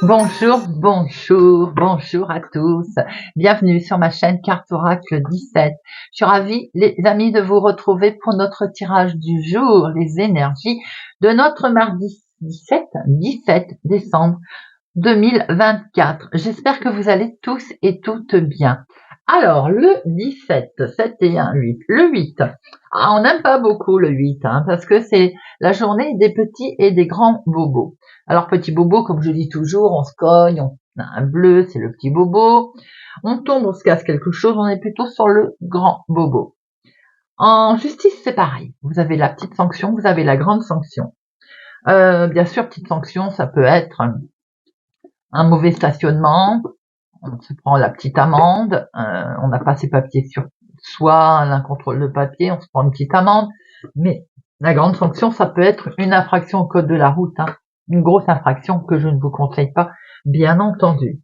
Bonjour, bonjour, bonjour à tous. Bienvenue sur ma chaîne Carte Oracle 17. Je suis ravie, les amis, de vous retrouver pour notre tirage du jour, les énergies de notre mardi 17 décembre 2024. J'espère que vous allez tous et toutes bien. Alors, le 17, 7 et 1, 8. Le 8, on n'aime pas beaucoup le 8, parce que c'est la journée des petits et des grands bobos. Alors, petit bobo, comme je dis toujours, on se cogne, on a un bleu, c'est le petit bobo. On tombe, on se casse quelque chose, on est plutôt sur le grand bobo. En justice, c'est pareil. Vous avez la petite sanction, vous avez la grande sanction. Bien sûr, petite sanction, ça peut être un mauvais stationnement, on se prend la petite amende, on n'a pas ses papiers sur soi, un contrôle de papier, on se prend une petite amende, mais la grande sanction, ça peut être une infraction au code de la route, une grosse infraction que je ne vous conseille pas, bien entendu.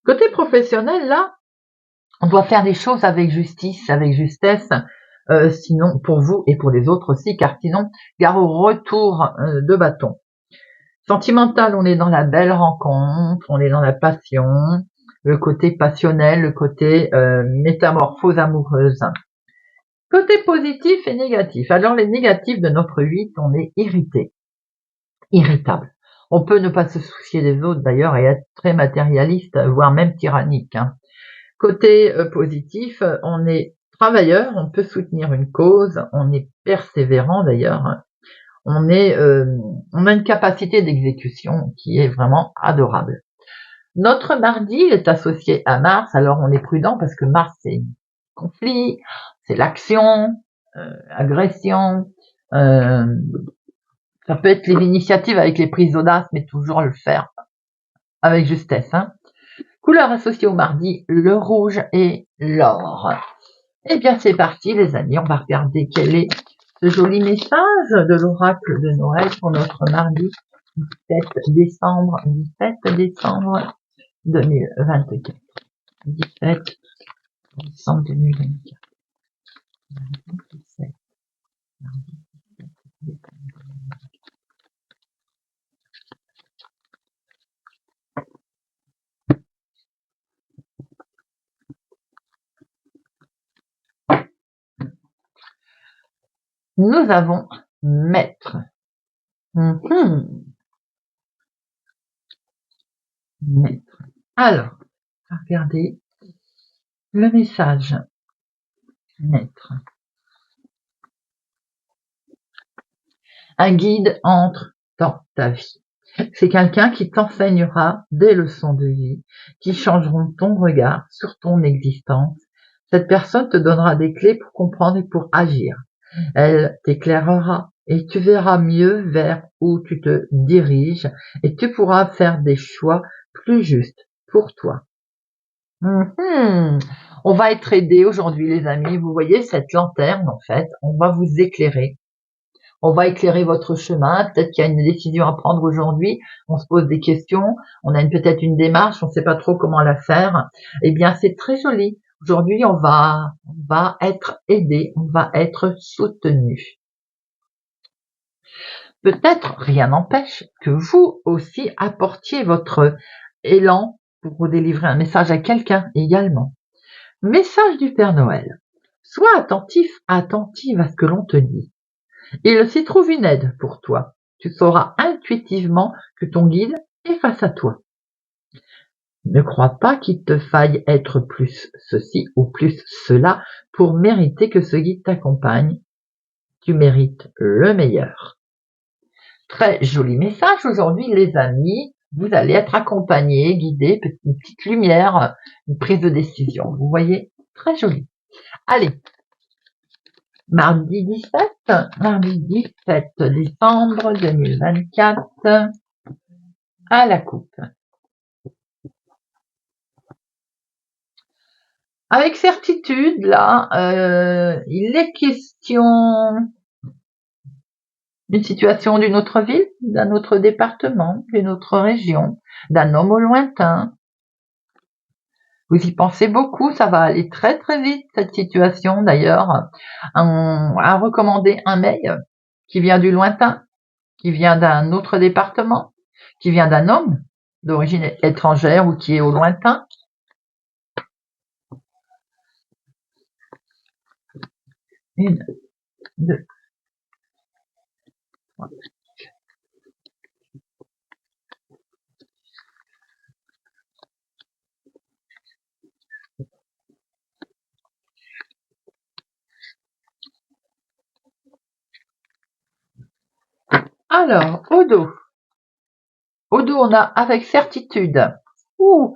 Côté professionnel, là, on doit faire des choses avec justice, avec justesse, sinon pour vous et pour les autres aussi, car sinon, gare au retour de bâton. Sentimental, on est dans la belle rencontre, on est dans la passion, le côté passionnel, le côté métamorphose amoureuse. Côté positif et négatif. Alors les négatifs de notre 8, on est irrité, irritable. On peut ne pas se soucier des autres d'ailleurs et être très matérialiste, voire même tyrannique. Côté positif, on est travailleur, on peut soutenir une cause, on est persévérant d'ailleurs. On a une capacité d'exécution qui est vraiment adorable. Notre mardi est associé à Mars, alors on est prudent parce que Mars c'est conflit, c'est l'action, agression, ça peut être les initiatives avec les prises d'audace, mais toujours le faire avec justesse. Couleur associée au mardi, le rouge et l'or. Eh bien c'est parti les amis, on va regarder quel est ce joli message de l'oracle de Noël pour notre mardi 17 décembre 2024. 17 décembre 2024. Mardi 17. Mardi 17 décembre 2024. Nous avons maître. Maître. Alors, regardez le message. Maître. Un guide entre dans ta vie. C'est quelqu'un qui t'enseignera des leçons de vie, qui changeront ton regard sur ton existence. Cette personne te donnera des clés pour comprendre et pour agir. Elle t'éclairera et tu verras mieux vers où tu te diriges et tu pourras faire des choix plus justes pour toi. On va être aidé aujourd'hui les amis, vous voyez cette lanterne en fait, on va vous éclairer. On va éclairer votre chemin, peut-être qu'il y a une décision à prendre aujourd'hui, on se pose des questions, on a peut-être une démarche, on ne sait pas trop comment la faire. Eh bien c'est très joli. Aujourd'hui, on va être aidé, on va être soutenu. Peut-être rien n'empêche que vous aussi apportiez votre élan pour vous délivrer un message à quelqu'un également. Message du Père Noël. Sois attentif, attentive à ce que l'on te dit. Il s'y trouve une aide pour toi. Tu sauras intuitivement que ton guide est face à toi. Ne crois pas qu'il te faille être plus ceci ou plus cela pour mériter que ce guide t'accompagne. Tu mérites le meilleur. Très joli message aujourd'hui les amis. Vous allez être accompagnés, guidés, une petite lumière, une prise de décision. Vous voyez, très joli. Allez, mardi 17 décembre 2024, à la coupe. Avec certitude, là, il est question d'une situation d'une autre ville, d'un autre département, d'une autre région, d'un homme au lointain. Vous y pensez beaucoup, ça va aller très très vite cette situation d'ailleurs. À recommander un mail qui vient du lointain, qui vient d'un autre département, qui vient d'un homme d'origine étrangère ou qui est au lointain. Une, deux, trois. Alors, au dos. Au dos, on a avec certitude. Ouh,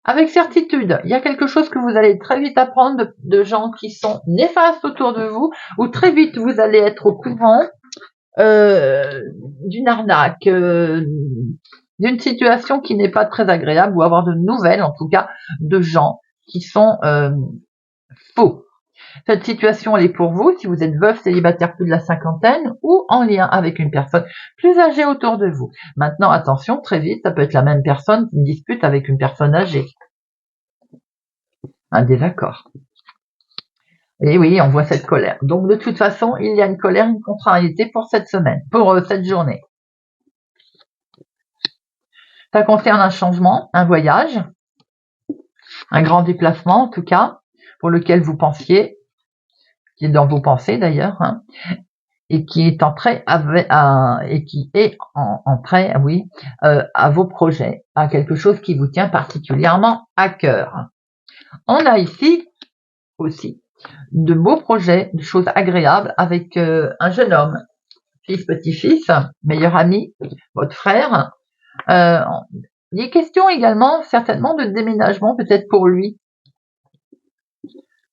avec certitude, il y a quelque chose que vous allez très vite apprendre de gens qui sont néfastes autour de vous, ou très vite vous allez être au courant d'une arnaque, d'une situation qui n'est pas très agréable, ou avoir de nouvelles, en tout cas, de gens qui sont faux. Cette situation, elle est pour vous si vous êtes veuf, célibataire plus de la cinquantaine ou en lien avec une personne plus âgée autour de vous. Maintenant, attention, très vite, ça peut être la même personne qui dispute avec une personne âgée. Un désaccord. Et oui, on voit cette colère. Donc, de toute façon, il y a une colère, une contrariété pour cette semaine, pour cette journée. Ça concerne un changement, un voyage, un grand déplacement en tout cas, pour lequel vous pensiez, qui est dans vos pensées d'ailleurs, hein, et qui est entré et qui est entré, oui, à vos projets, à quelque chose qui vous tient particulièrement à cœur. On a ici aussi de beaux projets, de choses agréables avec un jeune homme, fils, petit-fils, meilleur ami, votre frère. Il est question également certainement de déménagement peut-être pour lui,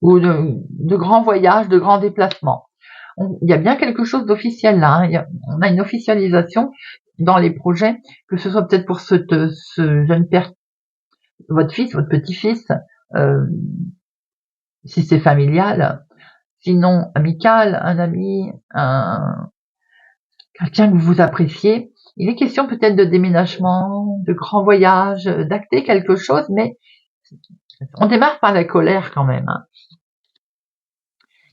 ou de grands voyages, de grands déplacements. Il y a bien quelque chose d'officiel là, hein. On a une officialisation dans les projets, que ce soit peut-être pour ce jeune père, votre fils, votre petit-fils, si c'est familial, sinon amical, un ami, quelqu'un que vous appréciez. Il est question peut-être de déménagement, de grands voyages, d'acter quelque chose, mais on démarre par la colère quand même, hein.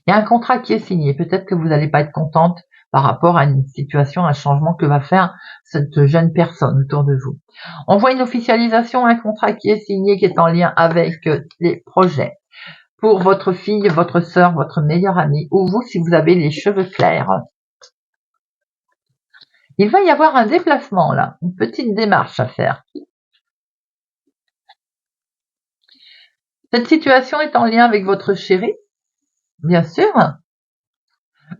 Il y a un contrat qui est signé. Peut-être que vous n'allez pas être contente par rapport à une situation, un changement que va faire cette jeune personne autour de vous. On voit une officialisation, un contrat qui est signé, qui est en lien avec les projets. Pour votre fille, votre sœur, votre meilleure amie, ou vous si vous avez les cheveux clairs. Il va y avoir un déplacement là, une petite démarche à faire. Cette situation est en lien avec votre chéri, bien sûr,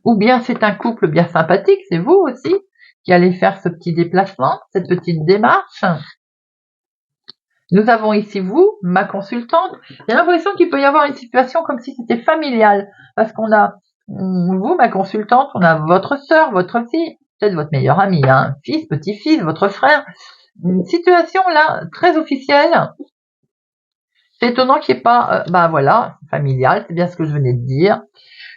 ou bien c'est un couple bien sympathique, c'est vous aussi qui allez faire ce petit déplacement, cette petite démarche. Nous avons ici vous, ma consultante. J'ai l'impression qu'il peut y avoir une situation comme si c'était familial, parce qu'on a vous, ma consultante, on a votre sœur, votre fille, peut-être votre meilleur ami, hein, fils, petit-fils, votre frère. Une situation là très officielle. C'est étonnant qu'il n'y ait pas, voilà, familial, c'est bien ce que je venais de dire.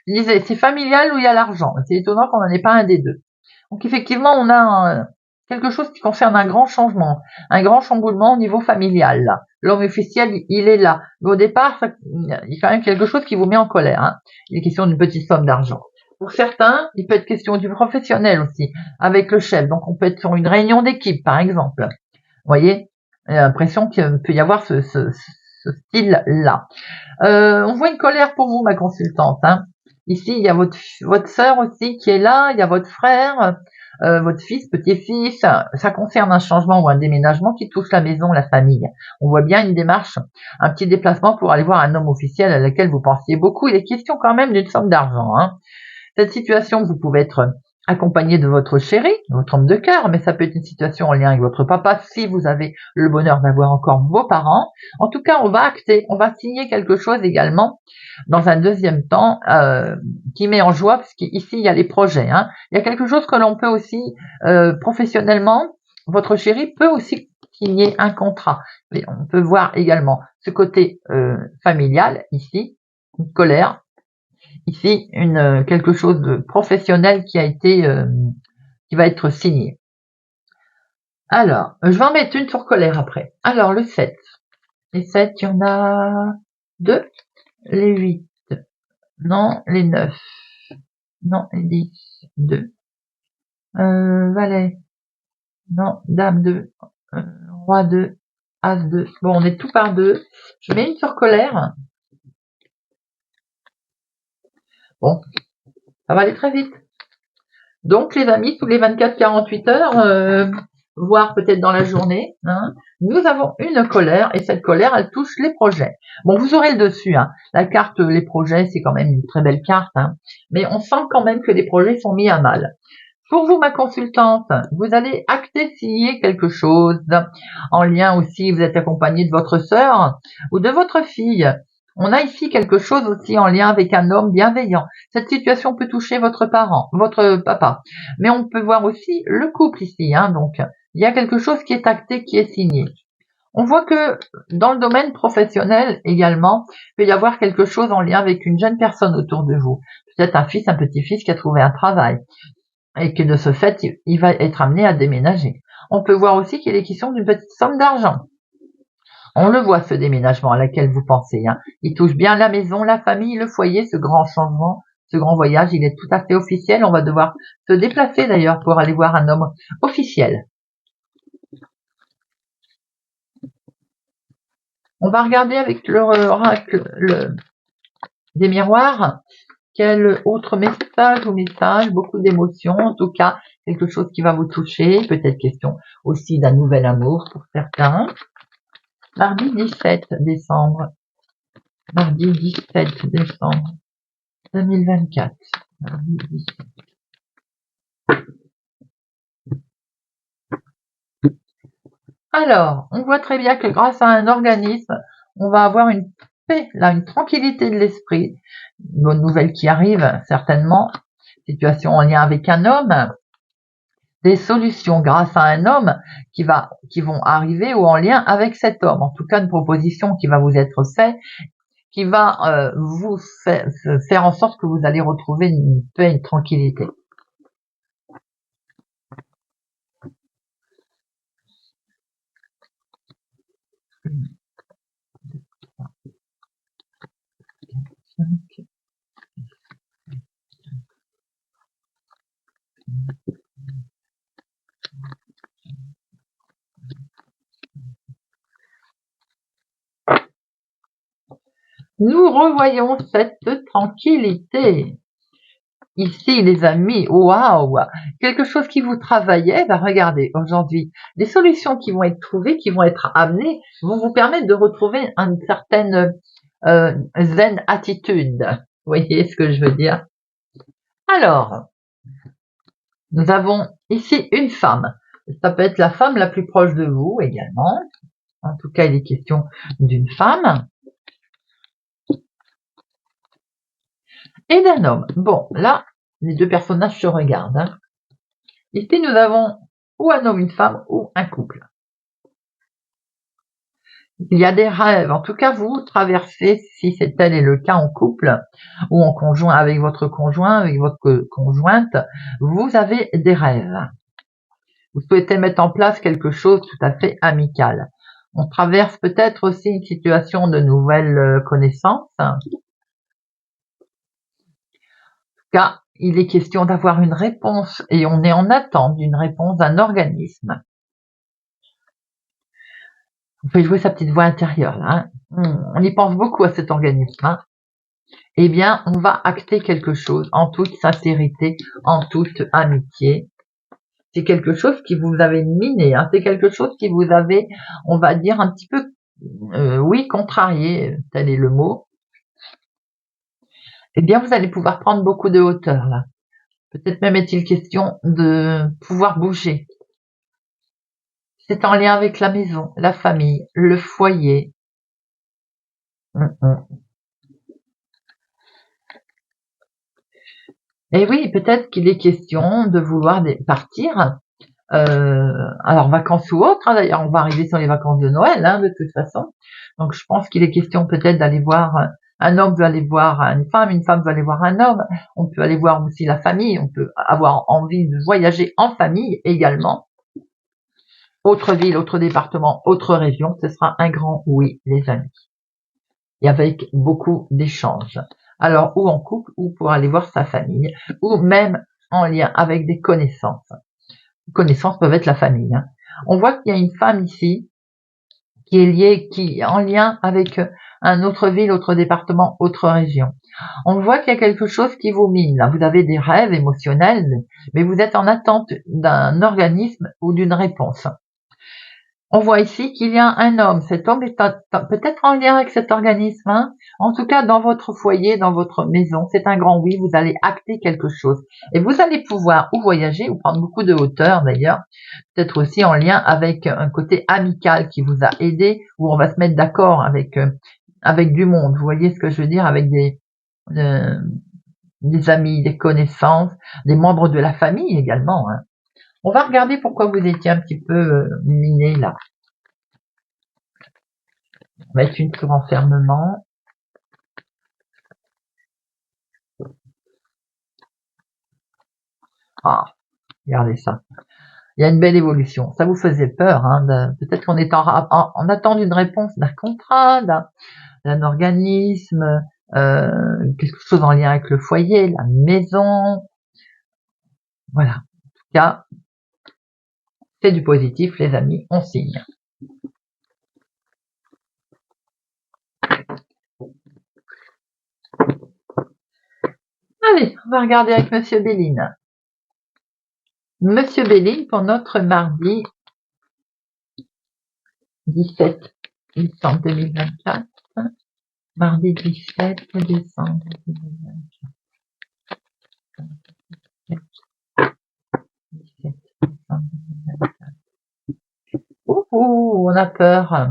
Je disais, c'est familial où il y a l'argent. C'est étonnant qu'on n'en ait pas un des deux. Donc effectivement, on a quelque chose qui concerne un grand changement, un grand chamboulement au niveau familial. Là. L'homme officiel, il est là. Mais au départ, il y a quand même quelque chose qui vous met en colère. Hein. Il est question d'une petite somme d'argent. Pour certains, il peut être question du professionnel aussi, avec le chef. Donc on peut être sur une réunion d'équipe, par exemple. Vous voyez, j'ai l'impression qu'il peut y avoir ce style-là. On voit une colère pour vous, ma consultante. Hein. Ici, il y a votre sœur aussi qui est là, il y a votre frère, votre fils, petit-fils. Ça concerne un changement ou un déménagement qui touche la maison, la famille. On voit bien une démarche, un petit déplacement pour aller voir un homme officiel à laquelle vous pensiez beaucoup. Il est question quand même d'une somme d'argent. Hein. Cette situation, vous pouvez être accompagné de votre chéri, votre homme de cœur, mais ça peut être une situation en lien avec votre papa si vous avez le bonheur d'avoir encore vos parents. En tout cas, on va acter, on va signer quelque chose également dans un deuxième temps qui met en joie, parce qu'ici, il y a les projets. Hein. Il y a quelque chose que l'on peut aussi, professionnellement, votre chéri peut aussi signer un contrat. Mais on peut voir également ce côté familial, ici, une colère, ici quelque chose de professionnel qui a été qui va être signé. Alors, je vais en mettre une sur colère après. Alors, le 7. Les 7, il y en a 2. Les 8. Non, les 9. Non, les 10. 2. Valet. Non, dame 2. Roi 2, As 2. Bon, on est tout par deux. Je mets une sur colère. Bon, ça va aller très vite. Donc, les amis, tous les 24-48 heures, voire peut-être dans la journée, hein, nous avons une colère et cette colère, elle touche les projets. Bon, vous aurez le dessus. Hein. La carte, les projets, c'est quand même une très belle carte, hein, mais on sent quand même que les projets sont mis à mal. Pour vous, ma consultante, vous allez acter, signer quelque chose en lien aussi, vous êtes accompagné de votre sœur ou de votre fille. On a ici quelque chose aussi en lien avec un homme bienveillant. Cette situation peut toucher votre papa. Mais on peut voir aussi le couple ici, hein, donc il y a quelque chose qui est acté, qui est signé. On voit que dans le domaine professionnel également, il peut y avoir quelque chose en lien avec une jeune personne autour de vous. Peut-être un fils, un petit-fils qui a trouvé un travail et que de ce fait, il va être amené à déménager. On peut voir aussi qu'il est question d'une petite somme d'argent. On le voit, ce déménagement à laquelle vous pensez. Hein. Il touche bien la maison, la famille, le foyer, ce grand changement, ce grand voyage, il est tout à fait officiel. On va devoir se déplacer d'ailleurs pour aller voir un homme officiel. On va regarder avec l'oracle des miroirs. Quel autre message, beaucoup d'émotions, en tout cas, quelque chose qui va vous toucher, peut-être question aussi d'un nouvel amour pour certains. Mardi 17 décembre 2024. Mardi 17. Alors, on voit très bien que grâce à un organisme, on va avoir une paix, là, une tranquillité de l'esprit. Une bonne nouvelle qui arrive, certainement. Situation en lien avec un homme. Des solutions grâce à un homme qui vont arriver ou en lien avec cet homme. En tout cas, une proposition qui va vous être faite, qui va vous faire en sorte que vous allez retrouver une paix, une tranquillité. Nous revoyons cette tranquillité. Ici, les amis, waouh, quelque chose qui vous travaillait, regardez, aujourd'hui, les solutions qui vont être trouvées, qui vont être amenées, vont vous permettre de retrouver une certaine zen attitude. Vous voyez ce que je veux dire? Alors, nous avons ici une femme. Ça peut être la femme la plus proche de vous également. En tout cas, il est question d'une femme. Et d'un homme. Bon, là, les deux personnages se regardent. Hein. Ici, nous avons ou un homme, une femme, ou un couple. Il y a des rêves. En tout cas, vous traversez, si c'est tel est le cas en couple, ou en conjoint avec votre conjoint, avec votre conjointe, vous avez des rêves. Vous souhaitez mettre en place quelque chose tout à fait amical. On traverse peut-être aussi une situation de nouvelles connaissances. En tout cas, il est question d'avoir une réponse et on est en attente d'une réponse d'un organisme. Vous pouvez jouer sa petite voix intérieure là. Hein. On y pense beaucoup à cet organisme. Hein. Eh bien, on va acter quelque chose en toute sincérité, en toute amitié. C'est quelque chose qui vous avait miné. Hein. C'est quelque chose qui vous avait, on va dire, un petit peu, oui, contrarié, tel est le mot. Eh bien, vous allez pouvoir prendre beaucoup de hauteur là. Peut-être même est-il question de pouvoir bouger. C'est en lien avec la maison, la famille, le foyer. Et oui, peut-être qu'il est question de vouloir partir, alors vacances ou autres, hein, d'ailleurs on va arriver sur les vacances de Noël, hein, de toute façon. Donc je pense qu'il est question peut-être d'aller voir, un homme veut aller voir une femme veut aller voir un homme, on peut aller voir aussi la famille, on peut avoir envie de voyager en famille également. Autre ville, autre département, autre région, ce sera un grand oui, les amis. Et avec beaucoup d'échanges. Alors, ou en couple, ou pour aller voir sa famille, ou même en lien avec des connaissances. Les connaissances peuvent être la famille. Hein. On voit qu'il y a une femme ici qui est lié, qui est en lien avec un autre ville, autre département, autre région. On voit qu'il y a quelque chose qui vous mine. Là, vous avez des rêves émotionnels, mais vous êtes en attente d'un organisme ou d'une réponse. On voit ici qu'il y a un homme. Cet homme est peut-être en lien avec cet organisme. Hein. En tout cas, dans votre foyer, dans votre maison, c'est un grand oui. Vous allez acter quelque chose. Et vous allez pouvoir ou voyager ou prendre beaucoup de hauteur d'ailleurs. Peut-être aussi en lien avec un côté amical qui vous a aidé, où on va se mettre d'accord avec du monde. Vous voyez ce que je veux dire, avec des amis, des connaissances, des membres de la famille également. Hein. On va regarder pourquoi vous étiez un petit peu miné là. On va mettre une sur enfermement. Ah, regardez ça. Il y a une belle évolution. Ça vous faisait peur, hein, peut-être qu'on est en attente d'une réponse d'un contrat, d'un organisme, quelque chose en lien avec le foyer, la maison. Voilà. En tout cas, c'est du positif, les amis, on signe. Allez, on va regarder avec Monsieur Béline. Monsieur Béline, pour notre mardi 17 décembre 2024. Mardi 17 décembre 2024. 17 décembre 2024. On a peur.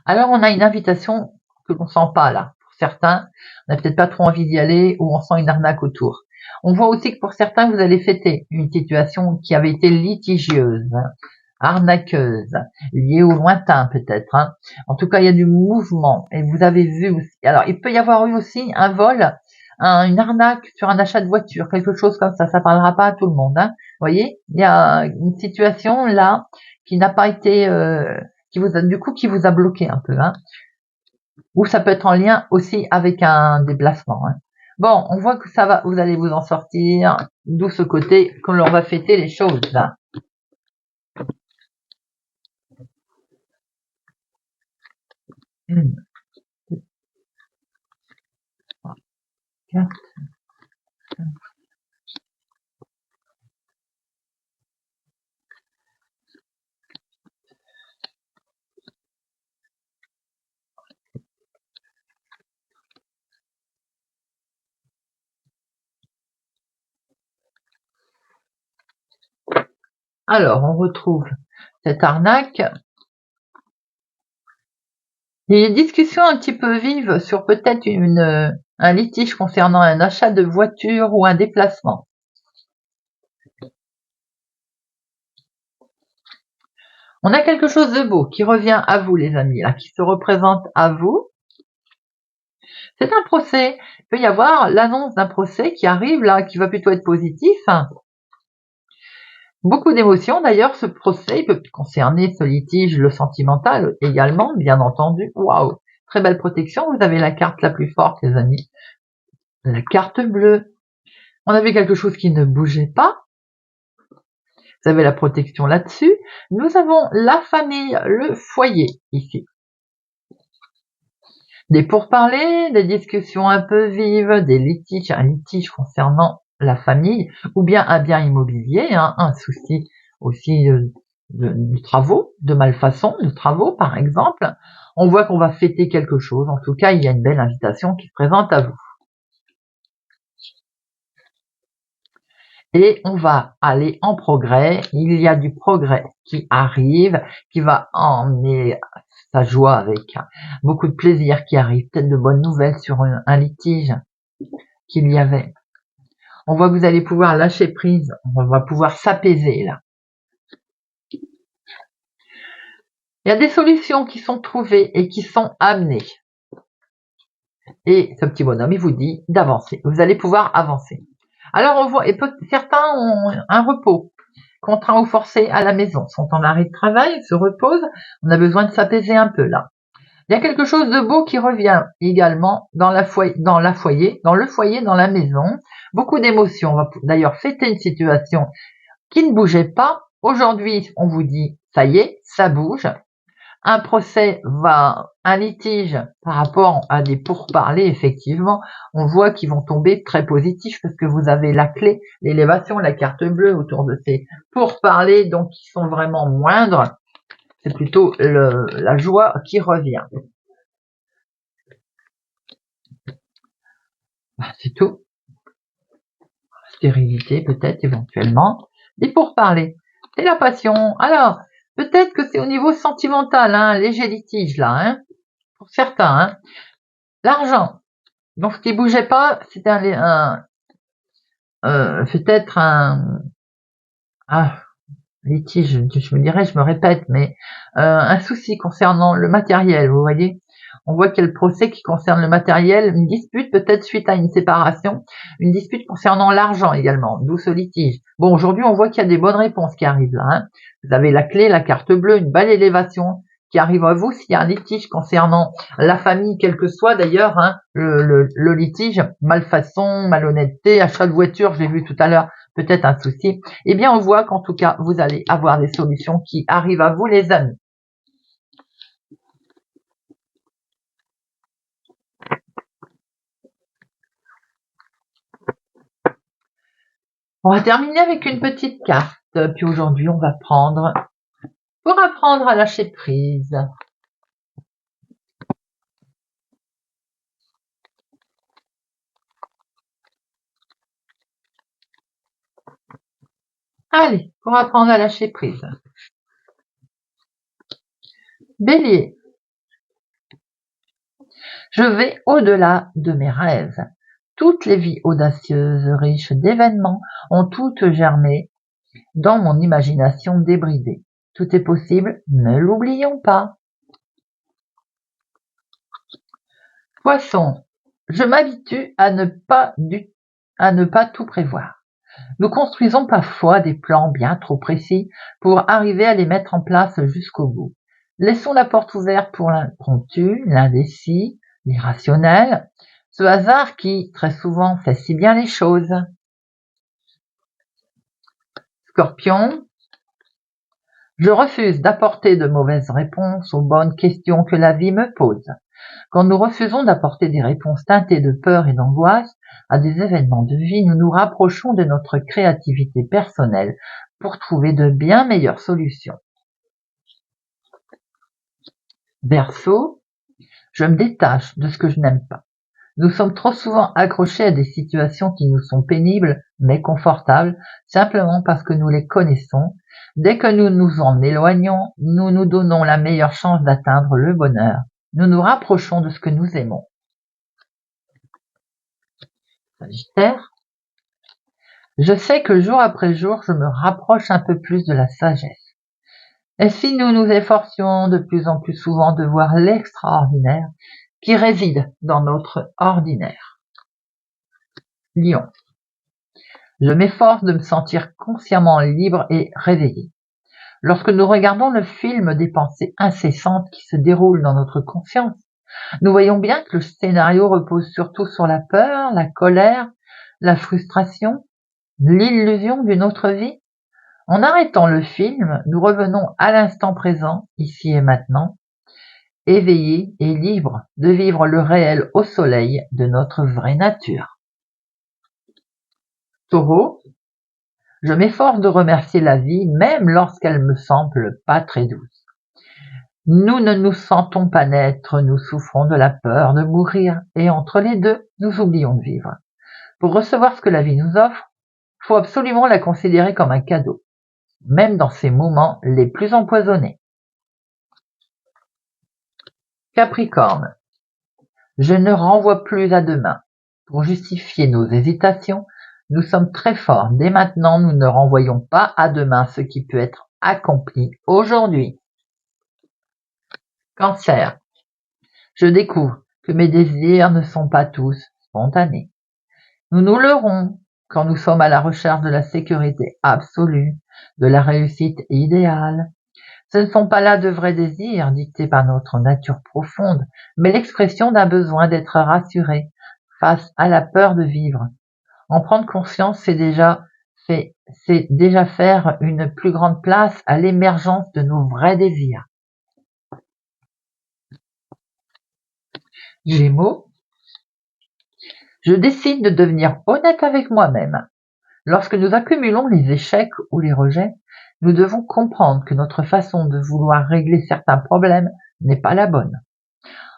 Alors, on a une invitation que l'on sent pas là. Pour certains, on n'a peut-être pas trop envie d'y aller ou on sent une arnaque autour. On voit aussi que pour certains, vous allez fêter une situation qui avait été litigieuse, arnaqueuse, liée au lointain peut-être. Hein. En tout cas, il y a du mouvement et vous avez vu aussi. Alors, il peut y avoir eu aussi un vol, une arnaque sur un achat de voiture, quelque chose comme ça. Ça parlera pas à tout le monde. Hein. Vous voyez, il y a une situation là qui n'a pas été qui vous a bloqué un peu, hein. Ou ça peut être en lien aussi avec un déplacement. Hein. Bon, on voit que ça va, vous allez vous en sortir, d'où ce côté que l'on va fêter les choses. Là. 1, 2, 3, 4, 5. Alors, on retrouve cette arnaque. Il y a des discussions un petit peu vives sur peut-être un litige concernant un achat de voiture ou un déplacement. On a quelque chose de beau qui revient à vous, les amis, là, qui se représente à vous. C'est un procès. Il peut y avoir l'annonce d'un procès qui arrive là, qui va plutôt être positif. Beaucoup d'émotions d'ailleurs, ce procès peut concerner ce litige, le sentimental également, bien entendu. Waouh, très belle protection, vous avez la carte la plus forte, les amis. La carte bleue. On avait quelque chose qui ne bougeait pas. Vous avez la protection là-dessus. Nous avons la famille, le foyer ici. Des pourparlers, des discussions un peu vives, des litiges, un litige concernant la famille, ou bien un bien immobilier, hein, un souci aussi de travaux, de malfaçon, de travaux par exemple. On voit qu'on va fêter quelque chose. En tout cas, il y a une belle invitation qui se présente à vous. Et on va aller en progrès. Il y a du progrès qui arrive, qui va emmener sa joie avec beaucoup de plaisir qui arrive, peut-être de bonnes nouvelles sur un litige qu'il y avait. On voit que vous allez pouvoir lâcher prise, on va pouvoir s'apaiser là. Il y a des solutions qui sont trouvées et qui sont amenées. Et ce petit bonhomme, il vous dit d'avancer. Vous allez pouvoir avancer. Alors on voit, et certains ont un repos, contraints ou forcés à la maison, sont en arrêt de travail, se reposent, on a besoin de s'apaiser un peu là. Il y a quelque chose de beau qui revient également dans le foyer, dans la maison. Beaucoup d'émotions. On va d'ailleurs fêter une situation qui ne bougeait pas. Aujourd'hui, on vous dit, ça y est, ça bouge. un procès un litige par rapport à des pourparlers, effectivement, on voit qu'ils vont tomber très positifs parce que vous avez la clé, l'élévation, la carte bleue autour de ces pourparlers, donc qui sont vraiment moindres. C'est plutôt la joie qui revient. C'est tout. Stérilité, peut-être, éventuellement. Et pourparlers, c'est la passion. Alors, peut-être que c'est au niveau sentimental, hein, léger litige, là, hein, pour certains, hein. L'argent. Donc, ce qui bougeait pas, c'était peut-être un litige, je me dirais, je me répète, mais un souci concernant le matériel, vous voyez. On voit qu'il y a le procès qui concerne le matériel, une dispute peut-être suite à une séparation, une dispute concernant l'argent également, d'où ce litige. Bon, aujourd'hui, on voit qu'il y a des bonnes réponses qui arrivent là, hein. Vous avez la clé, la carte bleue, une belle élévation qui arrive à vous s'il y a un litige concernant la famille, quel que soit d'ailleurs, hein, le litige, malfaçon, malhonnêteté, achat de voiture, j'ai vu tout à l'heure, peut-être un souci, eh bien on voit qu'en tout cas, vous allez avoir des solutions qui arrivent à vous, les amis. On va terminer avec une petite carte, puis aujourd'hui on va prendre pour apprendre à lâcher prise. Allez, pour apprendre à lâcher prise. Bélier. Je vais au-delà de mes rêves. Toutes les vies audacieuses, riches d'événements, ont toutes germé dans mon imagination débridée. Tout est possible, ne l'oublions pas. Poisson, je m'habitue à ne pas tout prévoir. Nous construisons parfois des plans bien trop précis pour arriver à les mettre en place jusqu'au bout. Laissons la porte ouverte pour l'impromptu, l'indécis, l'irrationnel, ce hasard qui, très souvent, fait si bien les choses. Scorpion, je refuse d'apporter de mauvaises réponses aux bonnes questions que la vie me pose. Quand nous refusons d'apporter des réponses teintées de peur et d'angoisse à des événements de vie, nous nous rapprochons de notre créativité personnelle pour trouver de bien meilleures solutions. Verseau, je me détache de ce que je n'aime pas. Nous sommes trop souvent accrochés à des situations qui nous sont pénibles mais confortables, simplement parce que nous les connaissons. Dès que nous nous en éloignons, nous nous donnons la meilleure chance d'atteindre le bonheur. Nous nous rapprochons de ce que nous aimons. Sagittaire, je sais que jour après jour, je me rapproche un peu plus de la sagesse. Et si nous nous efforcions de plus en plus souvent de voir l'extraordinaire qui réside dans notre ordinaire. Lion, je m'efforce de me sentir consciemment libre et réveillé. Lorsque nous regardons le film des pensées incessantes qui se déroulent dans notre conscience, nous voyons bien que le scénario repose surtout sur la peur, la colère, la frustration, l'illusion d'une autre vie. En arrêtant le film, nous revenons à l'instant présent, ici et maintenant, éveillés et libres de vivre le réel au soleil de notre vraie nature. Taureau, je m'efforce de remercier la vie même lorsqu'elle me semble pas très douce. Nous ne nous sentons pas naître, nous souffrons de la peur de mourir et entre les deux, nous oublions de vivre. Pour recevoir ce que la vie nous offre, il faut absolument la considérer comme un cadeau, même dans ses moments les plus empoisonnés. Capricorne, je ne renvoie plus à demain. Pour justifier nos hésitations, nous sommes très forts. Dès maintenant, nous ne renvoyons pas à demain ce qui peut être accompli aujourd'hui. Cancer, je découvre que mes désirs ne sont pas tous spontanés. Nous nous leurrons quand nous sommes à la recherche de la sécurité absolue, de la réussite idéale. Ce ne sont pas là de vrais désirs dictés par notre nature profonde, mais l'expression d'un besoin d'être rassuré face à la peur de vivre. En prendre conscience, c'est déjà faire une plus grande place à l'émergence de nos vrais désirs. Gémeaux, je décide de devenir honnête avec moi-même. Lorsque nous accumulons les échecs ou les rejets, nous devons comprendre que notre façon de vouloir régler certains problèmes n'est pas la bonne.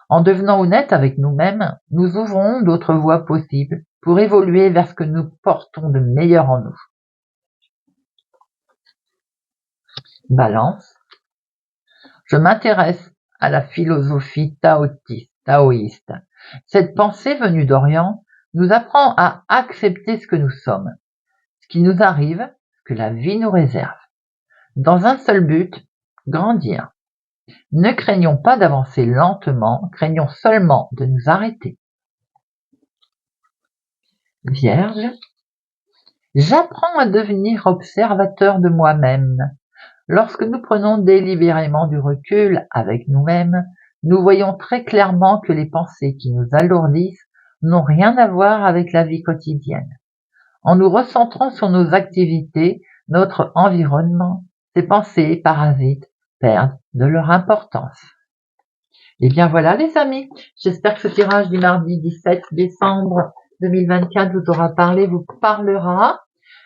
En devenant honnête avec nous-mêmes, nous ouvrons d'autres voies possibles pour évoluer vers ce que nous portons de meilleur en nous. Balance. Je m'intéresse à la philosophie taoïste. Cette pensée venue d'Orient nous apprend à accepter ce que nous sommes, ce qui nous arrive, ce que la vie nous réserve. Dans un seul but, grandir. Ne craignons pas d'avancer lentement, craignons seulement de nous arrêter. Vierge, j'apprends à devenir observateur de moi-même. Lorsque nous prenons délibérément du recul avec nous-mêmes, nous voyons très clairement que les pensées qui nous alourdissent n'ont rien à voir avec la vie quotidienne. En nous recentrant sur nos activités, notre environnement, ces pensées parasites perdent de leur importance. Et bien voilà les amis, j'espère que ce tirage du mardi 17 décembre 2024 vous aura parlé, vous parlera.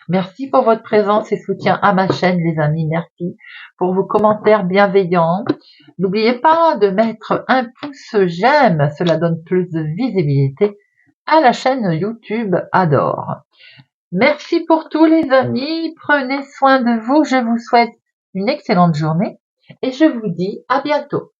Merci pour votre présence et soutien à ma chaîne les amis, merci pour vos commentaires bienveillants. N'oubliez pas de mettre un pouce j'aime, cela donne plus de visibilité à la chaîne YouTube Adore. Merci pour tous les amis, prenez soin de vous, je vous souhaite une excellente journée et je vous dis à bientôt.